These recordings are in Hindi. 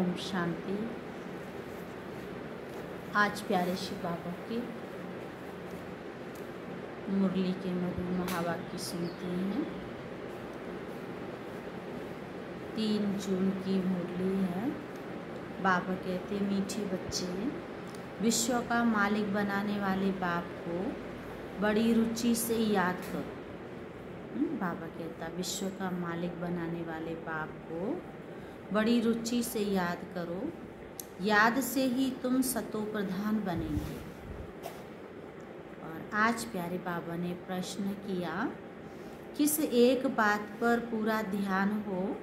ओम शांति। आज प्यारे शिव बाबा की मुरली के मधुर महावाक्य सुनते हैं। 3 जून की मुरली है। बाबा कहते मीठे बच्चे, विश्व का मालिक बनाने वाले बाप को बड़ी रुचि से याद करो। बाबा कहता विश्व का मालिक बनाने वाले बाप को बड़ी रुचि से याद करो, याद से ही तुम सतो प्रधान बनेंगे। और आज प्यारे बाबा ने प्रश्न किया, किस एक बात पर पूरा ध्यान हो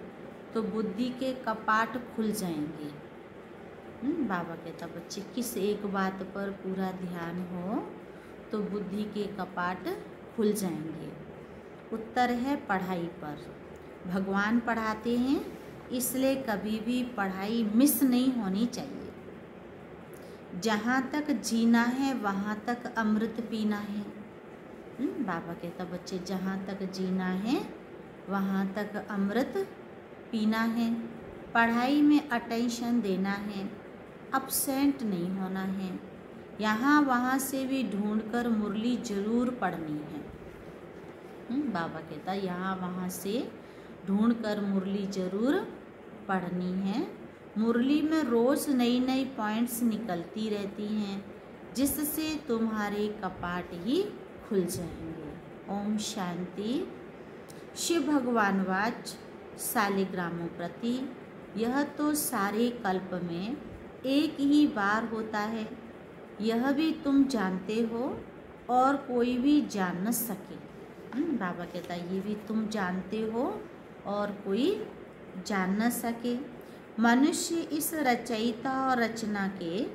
तो बुद्धि के कपाट खुल जाएंगे। बाबा कहता बच्चे किस एक बात पर पूरा ध्यान हो तो बुद्धि के कपाट खुल जाएंगे। उत्तर है पढ़ाई पर। भगवान पढ़ाते हैं, इसलिए कभी भी पढ़ाई मिस नहीं होनी चाहिए। जहाँ तक जीना है वहाँ तक अमृत पीना है। बाबा कहता बच्चे जहाँ तक जीना है वहाँ तक अमृत पीना है। पढ़ाई में अटेंशन देना है, अपसेंट नहीं होना है। यहाँ वहाँ से भी ढूंढकर मुरली जरूर पढ़नी है। बाबा कहता यहाँ वहाँ से ढूंढकर मुरली जरूर पढ़नी है। मुरली में रोज़ नई नई पॉइंट्स निकलती रहती हैं, जिससे तुम्हारे कपाट ही खुल जाएंगे। ओम शांति। शिव भगवान वाच शालिग्रामों प्रति, यह तो सारे कल्प में एक ही बार होता है, यह भी तुम जानते हो और कोई भी जान न सके। बाबा कहता ये भी तुम जानते हो और कोई जान न सके। मनुष्य इस रचयिता और रचना के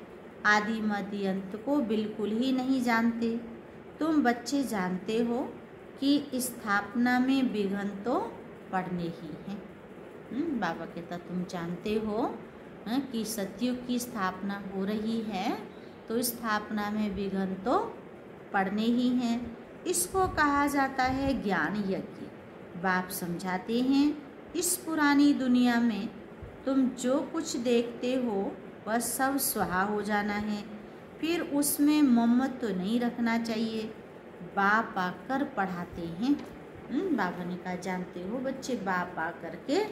आदि मध्य अंत को बिल्कुल ही नहीं जानते। तुम बच्चे जानते हो कि स्थापना में विघ्न तो पड़ने ही हैं। बाबा कहता तुम जानते हो कि सतयुग की स्थापना हो रही है, तो स्थापना में विघ्न तो पड़ने ही हैं। इसको कहा जाता है ज्ञान यज्ञ। बाप समझाते हैं इस पुरानी दुनिया में तुम जो कुछ देखते हो वह सब स्वाहा हो जाना है, फिर उसमें मम्मत तो नहीं रखना चाहिए। बाप आकर पढ़ाते हैं। बाबा ने कहा जानते हो बच्चे, बाप आकर के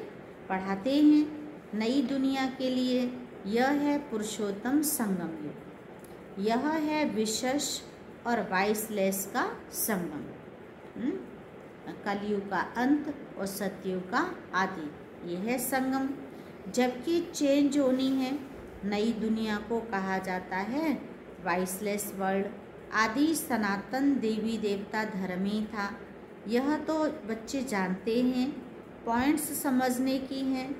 पढ़ाते हैं नई दुनिया के लिए। यह है पुरुषोत्तम संगम युग, यह है विशेष और वाइसलेस का संगम। कलयुग का अंत और सतयुग का आदि, ये है संगम। जबकि चेंज होनी है, नई दुनिया को कहा जाता है वाइसलेस वर्ल्ड। आदि सनातन देवी देवता धर्म ही था। यह तो बच्चे जानते हैं, पॉइंट्स समझने की हैं।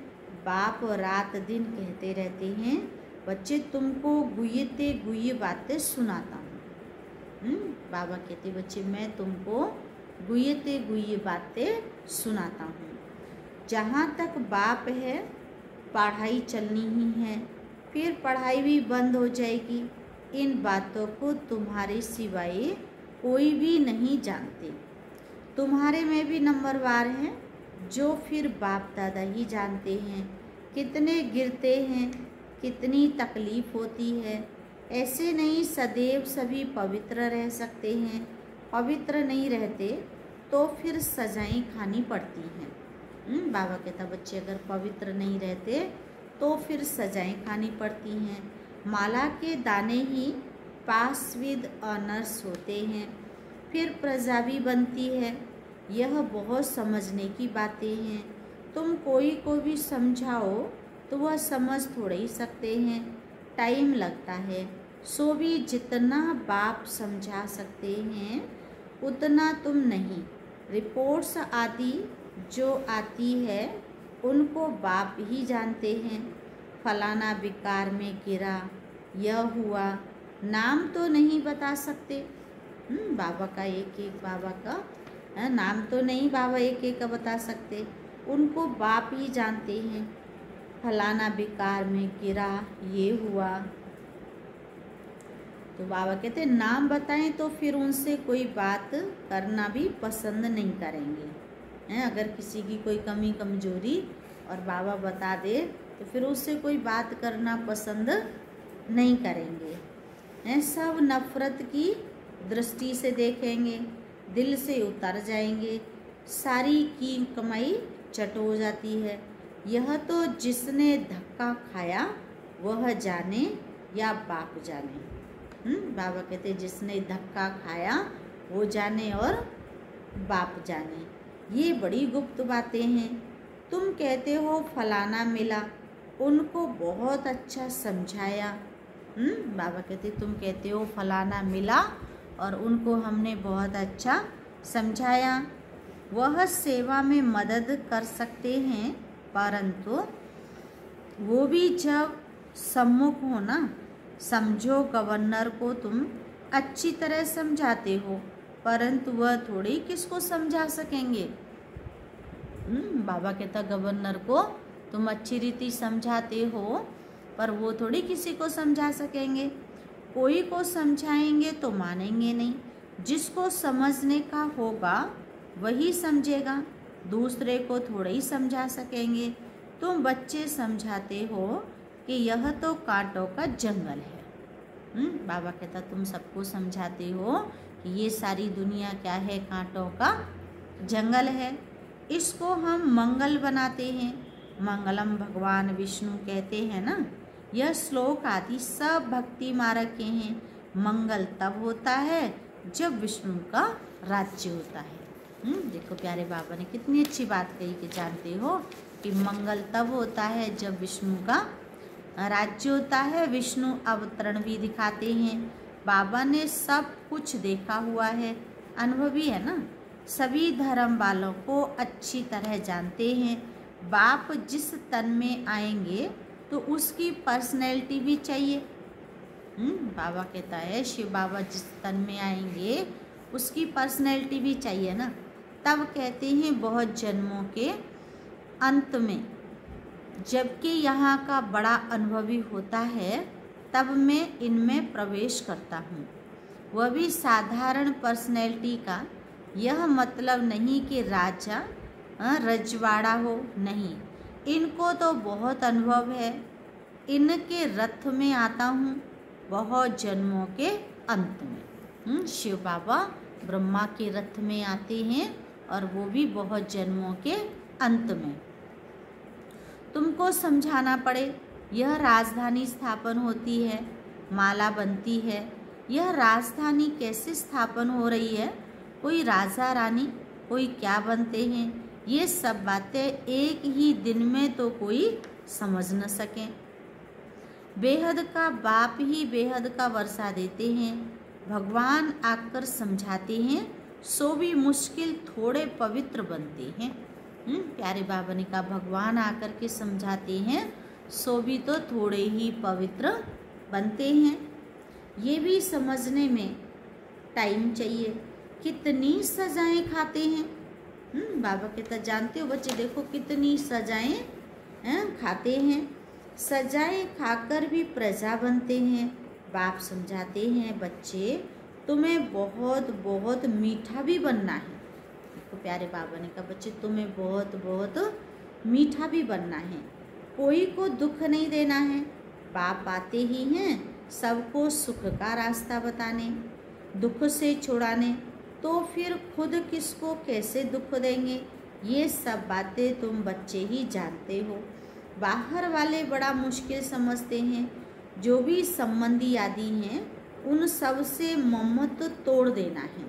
बाप रात दिन कहते रहते हैं बच्चे तुमको गुह्यते गुह्य बातें सुनाता हूँ। बाबा कहते बच्चे मैं तुमको गुह्यते गुह्य बातें सुनाता हूँ। जहाँ तक बाप है पढ़ाई चलनी ही है, फिर पढ़ाई भी बंद हो जाएगी। इन बातों को तुम्हारे सिवाय कोई भी नहीं जानते। तुम्हारे में भी नंबरवार हैं जो फिर बाप दादा ही जानते हैं। कितने गिरते हैं, कितनी तकलीफ होती है। ऐसे नहीं सदैव सभी पवित्र रह सकते हैं। पवित्र नहीं रहते तो फिर सजाएं खानी पड़ती हैं। बाबा कहता बच्चे अगर पवित्र नहीं रहते तो फिर सजाएं खानी पड़ती हैं। माला के दाने ही पास विद ऑनर्स होते हैं, फिर प्रजा भी बनती है। यह बहुत समझने की बातें हैं। तुम कोई को भी समझाओ तो वह समझ थोड़े ही सकते हैं, टाइम लगता है। सो भी जितना बाप समझा सकते हैं उतना तुम नहीं। रिपोर्ट्स आदि जो आती है उनको बाप ही जानते हैं। फलाना विकार में गिरा, यह हुआ, नाम तो नहीं बता सकते। बाबा का एक एक बाबा का नाम तो नहीं बाबा एक एक का बता सकते, उनको बाप ही जानते हैं। फलाना विकार में गिरा, ये हुआ, तो बाबा कहते हैं नाम बताएं तो फिर उनसे कोई बात करना भी पसंद नहीं करेंगे। अगर किसी की कोई कमी कमजोरी और बाबा बता दे तो फिर उससे कोई बात करना पसंद नहीं करेंगे, हैं। सब नफरत की दृष्टि से देखेंगे, दिल से उतर जाएंगे, सारी की कमाई चट हो जाती है। यह तो जिसने धक्का खाया वह जाने या बाप जाने। बाबा कहते जिसने धक्का खाया वो जाने और बाप जाने। ये बड़ी गुप्त बातें हैं। तुम कहते हो फलाना मिला, उनको बहुत अच्छा समझाया। बाबा कहते तुम कहते हो फलाना मिला और उनको हमने बहुत अच्छा समझाया। वह सेवा में मदद कर सकते हैं, परंतु वो भी जब सम्मुख हो ना, समझो गवर्नर को तुम अच्छी तरह समझाते हो, परंतु वह थोड़ी किसको समझा सकेंगे। बाबा कहता गवर्नर को तुम अच्छी रीति समझाते हो, पर वो थोड़ी किसी को समझा सकेंगे। कोई को समझाएंगे तो मानेंगे नहीं, जिसको समझने का होगा वही समझेगा, दूसरे को थोड़ा ही समझा सकेंगे। तुम बच्चे समझाते हो कि यह तो कांटों का जंगल है। बाबा कहता तुम सबको समझाते हो कि ये सारी दुनिया क्या है, कांटों का जंगल है। इसको हम मंगल बनाते हैं, मंगलम भगवान विष्णु कहते हैं ना। यह श्लोक आदि सब भक्ति मार्ग के हैं। मंगल तब होता है जब विष्णु का राज्य होता है। देखो प्यारे बाबा ने कितनी अच्छी बात कही कि जानते हो कि मंगल तब होता है जब विष्णु का राज्य होता है। विष्णु अवतरण भी दिखाते हैं। बाबा ने सब कुछ देखा हुआ है, अनुभवी है ना, सभी धर्म वालों को अच्छी तरह जानते हैं। बाप जिस तन में आएंगे तो उसकी पर्सनैलिटी भी चाहिए। बाबा कहता है शिव बाबा जिस तन में आएंगे उसकी पर्सनैलिटी भी चाहिए ना। तब कहते हैं बहुत जन्मों के अंत में, जबकि यहाँ का बड़ा अनुभवी होता है, तब मैं इनमें प्रवेश करता हूँ। वह भी साधारण पर्सनैलिटी का। यह मतलब नहीं कि राजा रजवाड़ा हो, नहीं, इनको तो बहुत अनुभव है। इनके रथ में आता हूँ बहुत जन्मों के अंत में। शिव बाबा ब्रह्मा के रथ में आते हैं और वो भी बहुत जन्मों के अंत में। तुमको समझाना पड़े, यह राजधानी स्थापन होती है, माला बनती है। यह राजधानी कैसे स्थापन हो रही है, कोई राजा रानी, कोई क्या बनते हैं, ये सब बातें एक ही दिन में तो कोई समझ न सके। बेहद का बाप ही बेहद का वर्षा देते हैं। भगवान आकर समझाते हैं, सो भी मुश्किल थोड़े पवित्र बनते हैं। प्यारे बाबा ने कहा भगवान आकर के समझाते हैं, सो भी तो थोड़े ही पवित्र बनते हैं। ये भी समझने में टाइम चाहिए। कितनी सजाएं खाते हैं। बाबा कहता जानते हो बच्चे, देखो कितनी सजाएं खाते हैं। सजाएं खाकर भी प्रजा बनते हैं। बाप समझाते हैं बच्चे तुम्हें बहुत बहुत मीठा भी बनना है। देखो प्यारे बाबा ने कहा बच्चे तुम्हें बहुत बहुत मीठा भी बनना है, कोई को दुख नहीं देना है। बाप आते ही हैं सबको सुख का रास्ता बताने, दुख से छुड़ाने, तो फिर खुद किसको कैसे दुख देंगे, ये सब बातें तुम बच्चे ही जानते हो। बाहर वाले बड़ा मुश्किल समझते हैं। जो भी संबंधी आदि हैं उन सब से ममत्व तोड़ देना है।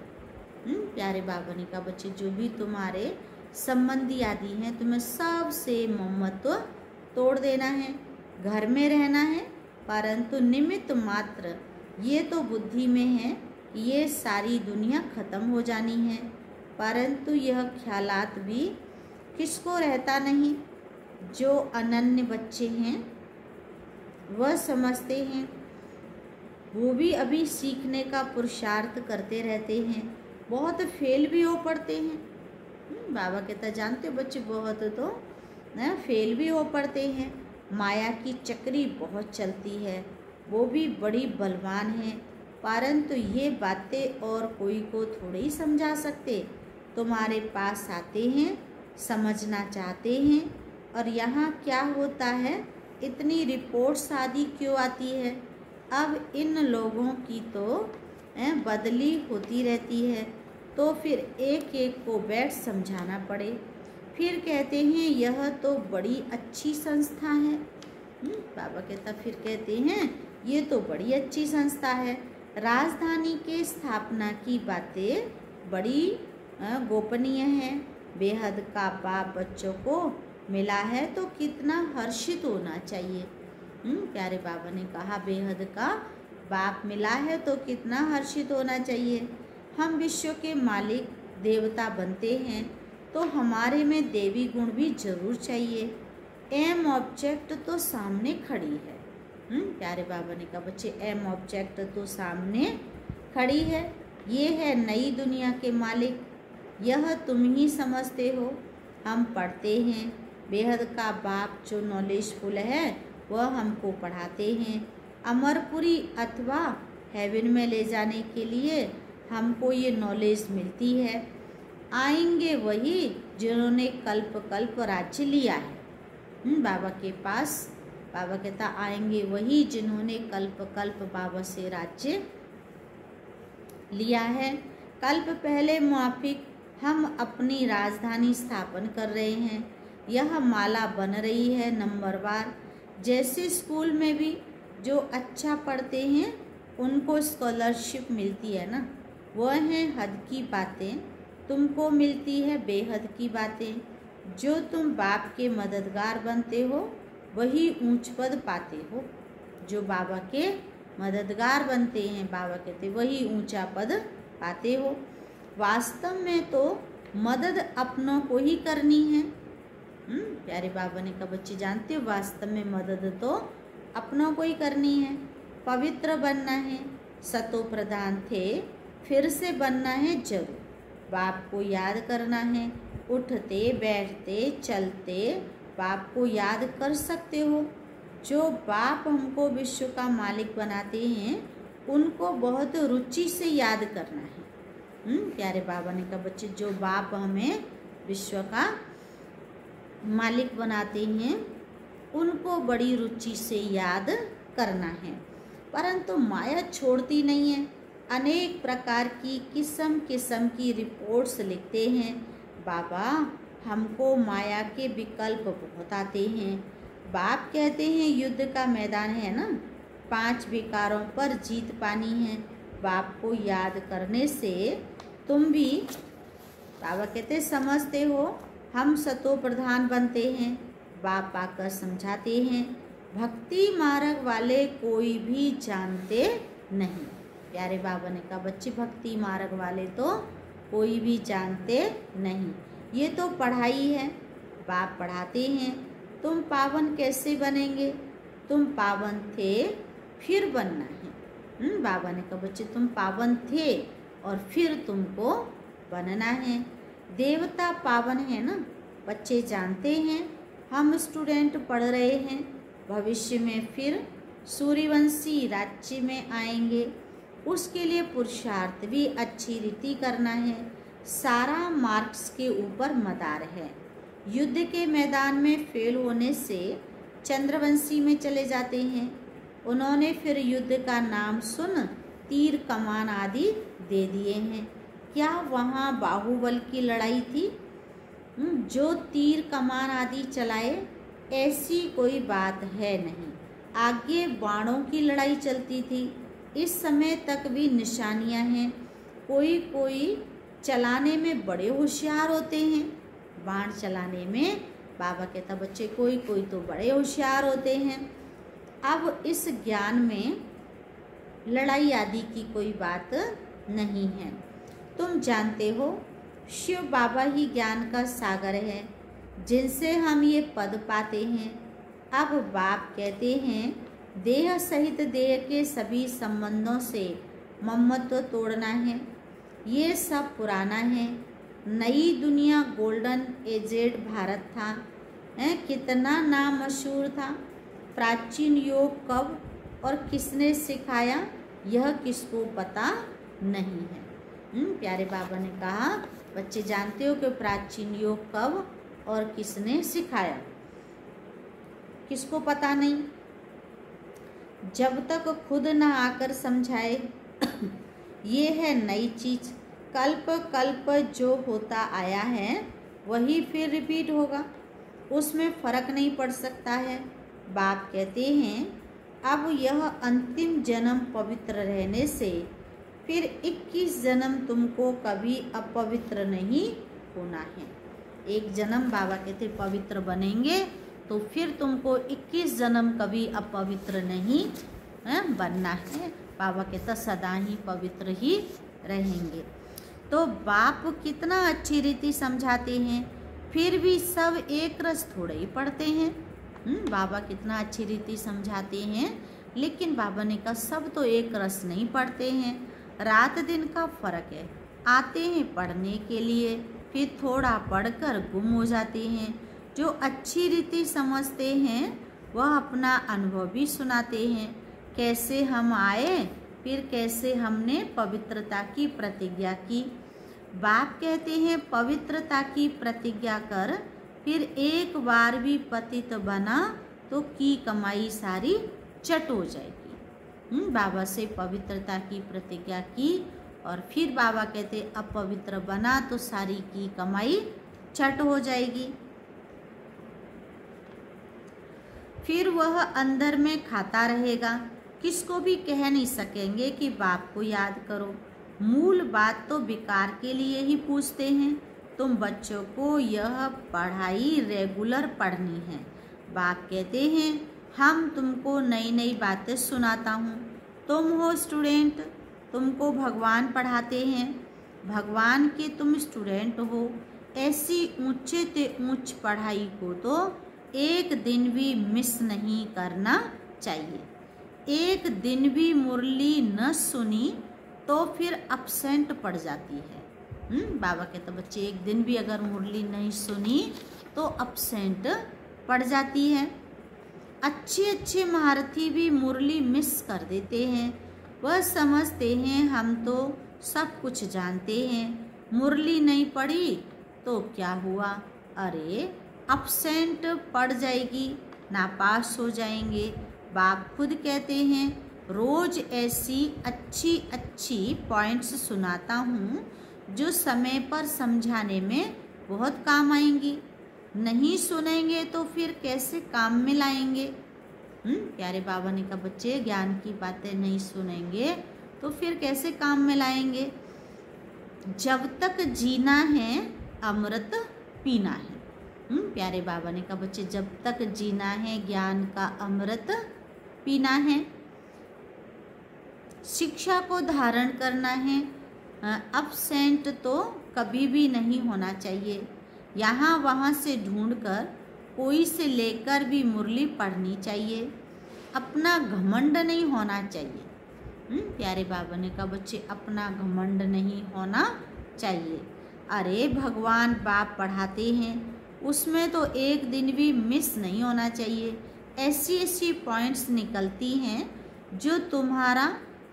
प्यारे बाबा ने कहा बच्चे जो भी तुम्हारे संबंधी आदि हैं तुम्हें सब से ममत्व तोड़ देना है। घर में रहना है, परंतु निमित्त मात्र। ये तो बुद्धि में है ये सारी दुनिया खत्म हो जानी है, परंतु यह ख्यालात भी किसको रहता नहीं। जो अनन्य बच्चे हैं वह समझते हैं, वो भी अभी सीखने का पुरुषार्थ करते रहते हैं, बहुत फेल भी हो पड़ते हैं। बाबा कहता जानते हो बच्चे बहुत तो ना फेल भी हो पड़ते हैं। माया की चक्री बहुत चलती है, वो भी बड़ी बलवान है, परंतु ये बातें और कोई को थोड़े ही समझा सकते। तुम्हारे पास आते हैं, समझना चाहते हैं, और यहाँ क्या होता है इतनी रिपोर्ट्स आदि क्यों आती है? अब इन लोगों की तो बदली होती रहती है, तो फिर एक एक को बैठ समझाना पड़े। फिर कहते हैं यह तो बड़ी अच्छी संस्था है। बाबा कहता फिर कहते हैं ये तो बड़ी अच्छी संस्था है। राजधानी के स्थापना की बातें बड़ी गोपनीय हैं। बेहद का बाप बच्चों को मिला है तो कितना हर्षित होना चाहिए। प्यारे बाबा ने कहा बेहद का बाप मिला है तो कितना हर्षित होना चाहिए। हम विश्व के मालिक देवता बनते हैं तो हमारे में देवी गुण भी जरूर चाहिए। एम ऑब्जेक्ट तो सामने खड़ी है। प्यारे बाबा ने कहा बच्चे एम ऑब्जेक्ट तो सामने खड़ी है। ये है नई दुनिया के मालिक, यह तुम ही समझते हो। हम पढ़ते हैं बेहद का बाप जो नॉलेजफुल है वह हमको पढ़ाते हैं। अमरपुरी अथवा हेवन में ले जाने के लिए हमको ये नॉलेज मिलती है। आएंगे वही जिन्होंने कल्प कल्प राज्य लिया है। बाबा के पास बाबा कहता आएंगे वही जिन्होंने कल्प कल्प बाबा से राज्य लिया है। कल्प पहले मुआफिक हम अपनी राजधानी स्थापन कर रहे हैं। यह माला बन रही है नंबरवार। जैसे स्कूल में भी जो अच्छा पढ़ते हैं उनको स्कॉलरशिप मिलती है ना, वह हैं हद की बातें, तुमको मिलती है बेहद की बातें। जो तुम बाप के मददगार बनते हो वही ऊंच पद पाते हो। जो बाबा के मददगार बनते हैं बाबा कहते वही ऊंचा पद पाते हो। वास्तव में तो मदद अपनों को ही करनी है। प्यारे बाबा ने कहा बच्चे जानते हो वास्तव में मदद तो अपनों को ही करनी है। पवित्र बनना है, सतो प्रधान थे फिर से बनना है जरूर। बाप को याद करना है, उठते बैठते चलते बाप को याद कर सकते हो। जो बाप हमको विश्व का मालिक बनाते हैं उनको बहुत रुचि से याद करना है। प्यारे बाबा ने कहा बच्चे जो बाप हमें विश्व का मालिक बनाते हैं उनको बड़ी रुचि से याद करना है। परंतु माया छोड़ती नहीं है। अनेक प्रकार की किस्म किस्म की रिपोर्ट्स लिखते हैं। बाबा हमको माया के विकल्प बहुत आते हैं। बाप कहते हैं युद्ध का मैदान है ना, 5 विकारों पर जीत पानी है। बाप को याद करने से तुम भी बाबा कहते समझते हो हम सतो प्रधान बनते हैं। बाप आकर समझाते हैं भक्ति मार्ग वाले कोई भी जानते नहीं। प्यारे बाबा ने कहा बच्चे भक्ति मार्ग वाले तो कोई भी जानते नहीं, ये तो पढ़ाई है। बाप पढ़ाते हैं तुम पावन कैसे बनेंगे। तुम पावन थे फिर बनना है। बाबा ने कहा बच्चे तुम पावन थे और फिर तुमको बनना है। देवता पावन है ना, बच्चे जानते हैं। हम स्टूडेंट पढ़ रहे हैं भविष्य में फिर सूर्यवंशी राज्य में आएंगे, उसके लिए पुरुषार्थ भी अच्छी रीति करना है। सारा मार्क्स के ऊपर मदार है। युद्ध के मैदान में फेल होने से चंद्रवंशी में चले जाते हैं। उन्होंने फिर युद्ध का नाम सुन तीर कमान आदि दे दिए हैं। क्या वहाँ बाहुबल की लड़ाई थी? जो तीर कमान आदि चलाए ऐसी कोई बात है नहीं। आगे बाणों की लड़ाई चलती थी। इस समय तक भी निशानियां हैं। कोई कोई चलाने में बड़े होशियार होते हैं। बाण चलाने में बाबा कहता बच्चे कोई कोई तो बड़े होशियार होते हैं। अब इस ज्ञान में लड़ाई आदि की कोई बात नहीं है। तुम जानते हो शिव बाबा ही ज्ञान का सागर है जिनसे हम ये पद पाते हैं। अब बाप कहते हैं देह सहित देह के सभी संबंधों से ममत्व तोड़ना है। ये सब पुराना है। नई दुनिया गोल्डन एजेड भारत था, कितना नाम मशहूर था। प्राचीन योग कब और किसने सिखाया यह किसको पता नहीं है। प्यारे बाबा ने कहा बच्चे जानते हो कि प्राचीन योग कब और किसने सिखाया। किसको पता नहीं? जब तक खुद न आकर समझाए ये है नई चीज, कल्प कल्प जो होता आया है वही फिर रिपीट होगा, उसमें फर्क नहीं पड़ सकता है। बाप कहते हैं अब यह अंतिम जन्म पवित्र रहने से फिर 21 जन्म तुमको कभी अपवित्र नहीं होना है। एक जन्म बाबा कहते पवित्र बनेंगे तो फिर तुमको 21 जन्म कभी अपवित्र नहीं बनना है। बाबा कहता सदा ही पवित्र ही रहेंगे। तो बाप कितना अच्छी रीति समझाते हैं, फिर भी सब एक रस थोड़े ही पढ़ते हैं। बाबा कितना अच्छी रीति समझाते हैं, लेकिन बाबा ने कहा सब तो एक रस नहीं पढ़ते हैं, रात दिन का फर्क है। आते हैं पढ़ने के लिए, फिर थोड़ा पढ़कर गुम हो जाते हैं। जो अच्छी रीति समझते हैं वह अपना अनुभव भी सुनाते हैं, कैसे हम आए, फिर कैसे हमने पवित्रता की प्रतिज्ञा की। बाप कहते हैं पवित्रता की प्रतिज्ञा कर, फिर एक बार भी पतित बना तो की कमाई सारी चट हो जाएगी। बाबा से पवित्रता की प्रतिज्ञा की और फिर बाबा कहते अपवित्र बना तो सारी की कमाई चट हो जाएगी। फिर वह अंदर में खाता रहेगा, किसको भी कह नहीं सकेंगे कि बाप को याद करो। मूल बात तो विकार के लिए ही पूछते हैं। तुम बच्चों को यह पढ़ाई रेगुलर पढ़नी है। बाप कहते हैं हम तुमको नई नई बातें सुनाता हूँ, तुम हो स्टूडेंट, तुमको भगवान पढ़ाते हैं, भगवान के तुम स्टूडेंट हो। ऐसी ऊंचे से ऊंच पढ़ाई को तो एक दिन भी मिस नहीं करना चाहिए। एक दिन भी मुरली न सुनी तो फिर अपसेंट पड़ जाती है। बाबा कहते बच्चे एक दिन भी अगर मुरली नहीं सुनी तो अपसेंट पड़ जाती है। अच्छे अच्छे महारथी भी मुरली मिस कर देते हैं। वह समझते हैं हम तो सब कुछ जानते हैं, मुरली नहीं पड़ी तो क्या हुआ, अरे अपसेंट पड़ जाएगी, नापास हो जाएंगे। बाप खुद कहते हैं रोज ऐसी अच्छी अच्छी पॉइंट्स सुनाता हूँ जो समय पर समझाने में बहुत काम आएंगी। नहीं सुनेंगे तो फिर कैसे काम में लाएंगे। प्यारे बाबा ने कहा बच्चे ज्ञान की बातें नहीं सुनेंगे तो फिर कैसे काम में लाएंगे। जब तक जीना है अमृत पीना है। प्यारे बाबा ने कहा बच्चे जब तक जीना है ज्ञान का अमृत पीना है, शिक्षा को धारण करना है। अपसेंट तो कभी भी नहीं होना चाहिए। यहाँ वहाँ से ढूंढकर कोई से लेकर भी मुरली पढ़नी चाहिए। अपना घमंड नहीं होना चाहिए। प्यारे बाबा ने कहा बच्चे अपना घमंड नहीं होना चाहिए। अरे भगवान बाप पढ़ाते हैं उसमें तो एक दिन भी मिस नहीं होना चाहिए। ऐसी ऐसी पॉइंट्स निकलती हैं जो तुम्हारा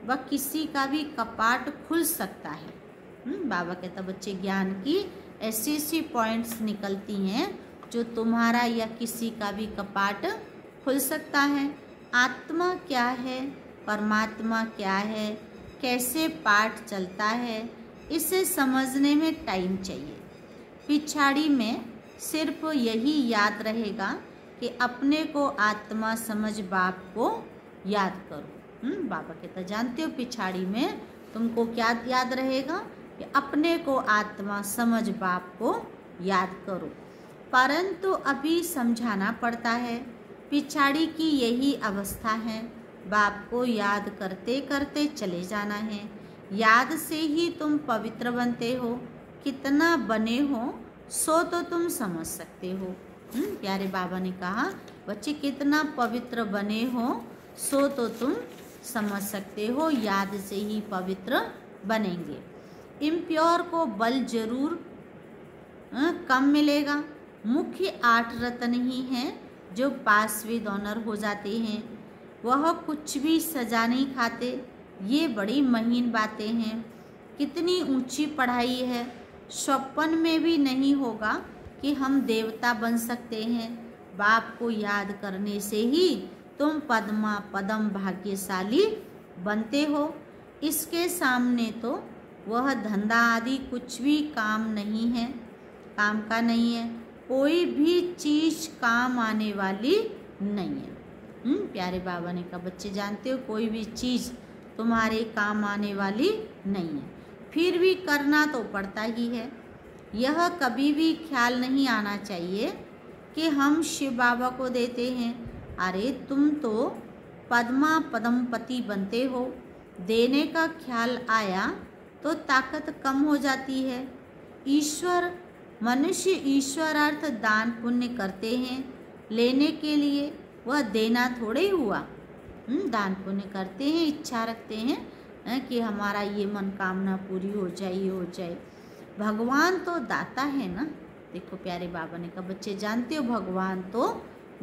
व किसी का भी कपाट खुल सकता है। बाबा कहता बच्चे ज्ञान की ऐसी ऐसी पॉइंट्स निकलती हैं जो तुम्हारा या किसी का भी कपाट खुल सकता है। आत्मा क्या है, परमात्मा क्या है, कैसे पाठ चलता है, इसे समझने में टाइम चाहिए। पिछाड़ी में सिर्फ यही याद रहेगा कि अपने को आत्मा समझ बाप को याद करो। बाबा कहता जानते हो पिछाड़ी में तुमको क्या याद रहेगा कि अपने को आत्मा समझ बाप को याद करो। परंतु अभी समझाना पड़ता है। पिछाड़ी की यही अवस्था है, बाप को याद करते करते चले जाना है। याद से ही तुम पवित्र बनते हो। कितना बने हो सो तो तुम समझ सकते हो। प्यारे बाबा ने कहा बच्चे कितना पवित्र बने हो सो तो तुम समझ सकते हो। याद से ही पवित्र बनेंगे। इम्प्योर को बल जरूर कम मिलेगा। मुख्य 8 रत्न ही हैं जो पास विद ऑनर हो जाते हैं। वह कुछ भी सजा नहीं खाते। ये बड़ी महीन बातें हैं। कितनी ऊंची पढ़ाई है। स्वप्न में भी नहीं होगा कि हम देवता बन सकते हैं। बाप को याद करने से ही तुम पद्मा पदम भाग्यशाली बनते हो। इसके सामने तो वह धंधा आदि कुछ भी काम नहीं है, काम का नहीं है। कोई भी चीज़ काम आने वाली नहीं है। प्यारे बाबा ने कहा बच्चे जानते हो कोई भी चीज़ तुम्हारे काम आने वाली नहीं है, फिर भी करना तो पड़ता ही है। यह कभी भी ख्याल नहीं आना चाहिए कि हम शिव बाबा को देते हैं। अरे तुम तो पद्मा पदमपति बनते हो। देने का ख्याल आया तो ताकत कम हो जाती है। ईश्वर मनुष्य ईश्वर अर्थ दान पुण्य करते हैं लेने के लिए, वह देना थोड़े ही हुआ। दान पुण्य करते हैं, इच्छा रखते हैं कि हमारा ये मनोकामना पूरी हो जाए, ये हो जाए। भगवान तो दाता है ना। देखो प्यारे बाबा ने कहा बच्चे जानते हो भगवान तो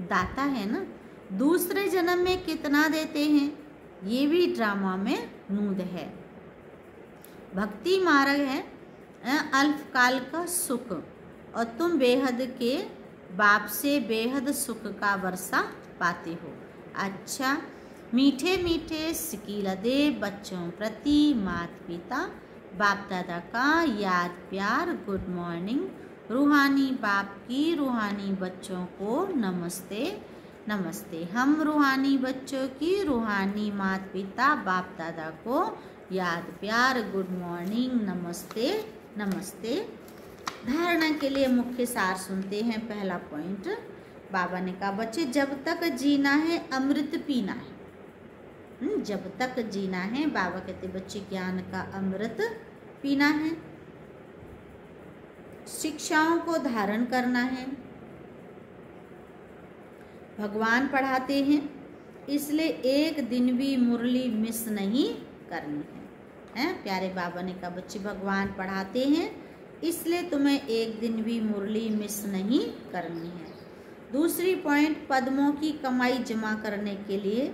दाता है ना। दूसरे जन्म में कितना देते हैं ये भी ड्रामा में नूद है। भक्ति मार्ग है अल्पकाल का सुख, और तुम बेहद के बाप से बेहद सुख का वर्षा पाते हो। अच्छा, मीठे मीठे सिकीला दे बच्चों प्रति माता पिता बाप दादा का याद प्यार गुड मॉर्निंग। रूहानी बाप की रूहानी बच्चों को नमस्ते नमस्ते। हम रूहानी बच्चों की रूहानी माता पिता बाप दादा को याद प्यार गुड मॉर्निंग नमस्ते नमस्ते। धारणा के लिए मुख्य सार सुनते हैं। पहला पॉइंट बाबा ने कहा बच्चे जब तक जीना है अमृत पीना है। जब तक जीना है बाबा कहते बच्चे ज्ञान का अमृत पीना है, शिक्षाओं को धारण करना है। भगवान पढ़ाते हैं इसलिए एक दिन भी मुरली मिस नहीं करनी है। प्यारे बाबा ने कहा बच्चे भगवान पढ़ाते हैं इसलिए तुम्हें एक दिन भी मुरली मिस नहीं करनी है। दूसरी पॉइंट पद्मों की कमाई जमा करने के लिए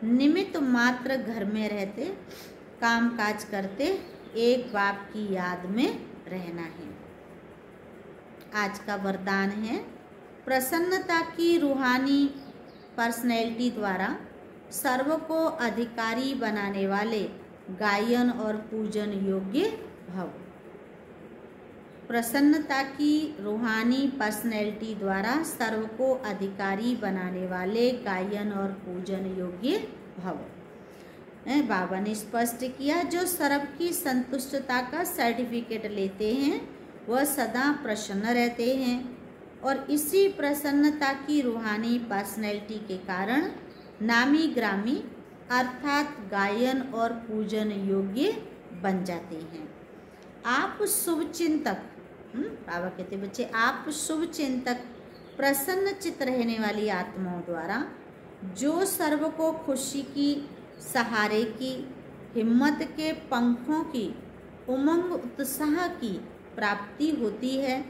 निमित्त मात्र घर में रहते काम काज करते एक बाप की याद में रहना है। आज का वरदान है प्रसन्नता की रूहानी पर्सनैलिटी द्वारा सर्व को अधिकारी बनाने वाले गायन और पूजन योग्य भव। प्रसन्नता की रूहानी पर्सनैलिटी द्वारा सर्व को अधिकारी बनाने वाले गायन और पूजन योग्य भव। बाबा ने स्पष्ट किया जो सर्व की संतुष्टता का सर्टिफिकेट लेते हैं वह सदा प्रसन्न रहते हैं, और इसी प्रसन्नता की रूहानी पर्सनैलिटी के कारण नामी ग्रामी अर्थात गायन और पूजन योग्य बन जाते हैं। आप शुभ चिंतक, बाबा कहते बच्चे आप शुभ चिंतक प्रसन्न चित्त रहने वाली आत्माओं द्वारा जो सर्व को खुशी की सहारे की हिम्मत के पंखों की उमंग उत्साह की प्राप्ति होती है।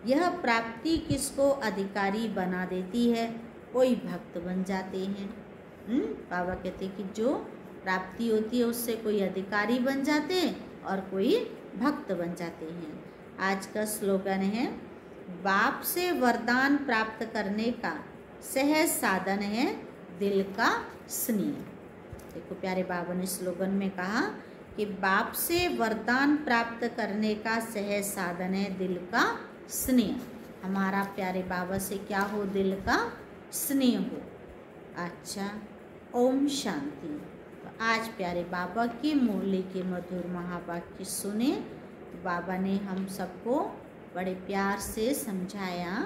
यह प्राप्ति किसको अधिकारी बना देती है? कोई भक्त बन जाते हैं। बाबा कहते कि जो प्राप्ति होती है उससे कोई अधिकारी बन जाते हैं और कोई भक्त बन जाते हैं। आज का स्लोगन है बाप से वरदान प्राप्त करने का सहज साधन है दिल का स्नेह। देखो प्यारे बाबा ने स्लोगन में कहा कि बाप से वरदान प्राप्त करने का सहज साधन है दिल का स्नेह। हमारा प्यारे बाबा से क्या हो? दिल का स्नेह हो। अच्छा, ओम शांति। तो आज प्यारे बाबा की मुरली के मधुर महावाक्य सुने। तो बाबा ने हम सबको बड़े प्यार से समझाया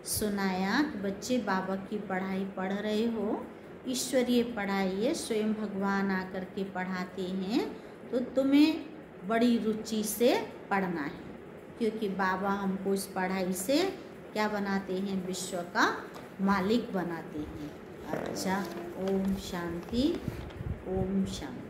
सुनाया कि बच्चे बाबा की पढ़ाई पढ़ रहे हो, ईश्वरीय पढ़ाई है, स्वयं भगवान आकर के पढ़ाते हैं तो तुम्हें बड़ी रुचि से पढ़ना है, क्योंकि बाबा हमको इस पढ़ाई से क्या बनाते हैं? विश्व का मालिक बनाते हैं। अच्छा, ओम शांति, ओम शांति।